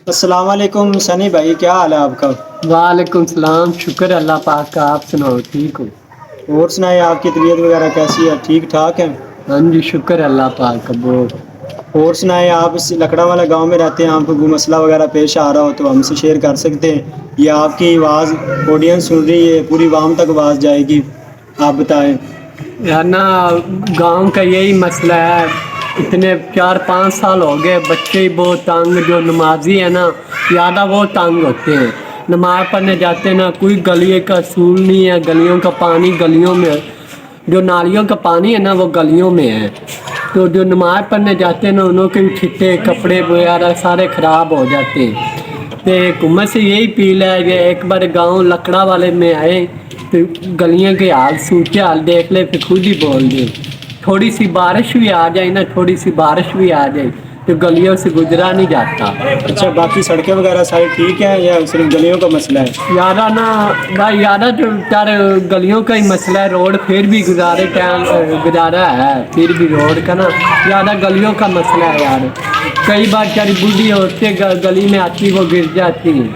السلام علیکم سنی بھائی، کیا حال ہے آپ کا؟ وعلیکم السلام، شکر اللہ پاک کا، آپ سناؤ ٹھیک ہو؟ اور سنائیں، آپ کی طبیعت وغیرہ کیسی ہے؟ ٹھیک ٹھاک ہے؟ ہاں جی شکر اللہ پاک کا بہت۔ اور سنائیں، آپ اس لکڑا والا گاؤں میں رہتے ہیں، آپ کو کوئی مسئلہ وغیرہ پیش آ رہا ہو تو ہم سے شیئر کر سکتے ہیں، یا آپ کی آواز آڈینس سن رہی ہے، پوری عوام تک آواز جائے گی، آپ بتائیں۔ یار نا گاؤں کا یہی مسئلہ ہے، اتنے 4-5 سال ہو گئے، بچے ہی بہت تنگ، جو نمازی ہے نا زیادہ بہت تنگ ہوتے ہیں، نماز پڑھنے جاتے ہیں نا، کوئی گلی کا اصول نہیں ہے، گلیوں کا پانی گلیوں میں، جو نالیوں کا پانی ہے نا وہ گلیوں میں ہے، تو جو نماز پڑھنے جاتے ہیں نا انہوں کے چھٹے کپڑے وغیرہ سارے خراب ہو جاتے ہیں۔ تو حکومت سے یہی اپیل ہے کہ ایک بار گاؤں لکڑا والے میں آئے تو گلیاں کے حال صورت حال دیکھ لے پھر خود ہی بول دے، تھوڑی سی بارش بھی آ جائے نا، تھوڑی سی بارش بھی آ جائے تو گلیوں سے گزرا نہیں جاتا۔ اچھا، باقی سڑکیں وغیرہ ساری ٹھیک ہیں یا صرف گلیوں کا مسئلہ ہے؟ یارہ نا بھائی یارہ جو گلیوں کا ہی مسئلہ ہے، روڈ پھر بھی گزارا ہے، پھر بھی روڈ کا نا زیادہ گلیوں کا مسئلہ ہے یار، کئی بار چاری بوڑھی عورتیں گلی میں آتی وہ گر جاتی ہیں،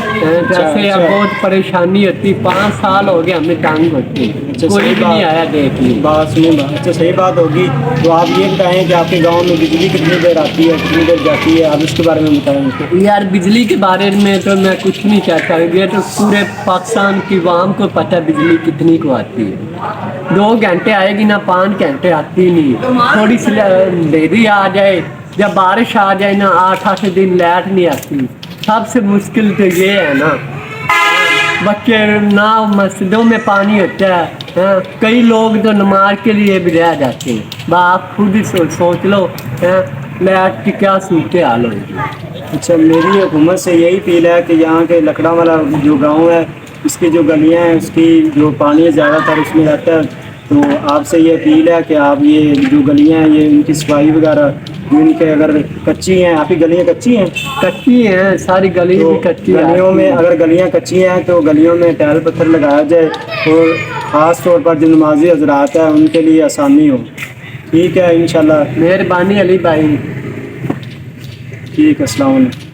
اچھا جیسے اب اچھا بہت پریشانی ہوتی، 5 سال ہو گئے ہمیں تنگ ہوتی، اچھا، کوئی صحیح بھی نہیں آیا دیکھنے۔ بات سنیں، اچھا صحیح بات ہوگی، تو آپ یہ بتائیں کہ آپ کے گاؤں میں بجلی کتنی دیر آتی ہے، کتنی دیر جاتی ہے، آپ اس کے بارے میں بتائیں مجھ کو۔ یار بجلی کے بارے میں تو میں کچھ نہیں کہتا، یہ تو پورے پاکستان کی عوام کو پتہ ہے بجلی کتنی کو آتی ہے، 2 گھنٹے آئے گی نا، 5 گھنٹے آتی نہیں، تھوڑی سی اندھیری آ جائے، جب بارش آ جائے نا 8-8 دن لائٹ نہیں آتی، سب سے مشکل تو یہ ہے نا، بچے نہ مسجدوں میں پانی ہوتا ہے، کئی لوگ تو نماز کے لیے بھی رہ جاتے ہیں، آپ خود ہی سوچ لو لائٹ کی کیا صورت حال ہوگی۔ اچھا، میری حکومت سے یہی اپیل ہے کہ یہاں کے لکڑا والا جو گاؤں ہے اس کی جو گلیاں ہیں، اس کی جو پانی زیادہ تر اس میں رہتا ہے، تو آپ سے یہ اپیل ہے کہ آپ یہ جو گلیاں ہیں یہ ان کی صفائی وغیرہ، جو ان کے اگر کچی ہیں، آپ کی گلیاں کچی ہیں؟ کچی ہیں ساری گلی تو بھی کچی گلیوں آتی میں ہے۔ اگر گلیاں کچی ہیں تو گلیوں میں ٹائل پتھر لگایا جائے، اور خاص طور پر جو نمازی حضرات ہیں ان کے لیے آسانی ہو۔ ٹھیک ہے انشاءاللہ۔ مہربانی علی بھائی۔ ٹھیک ہے، السلام علیکم۔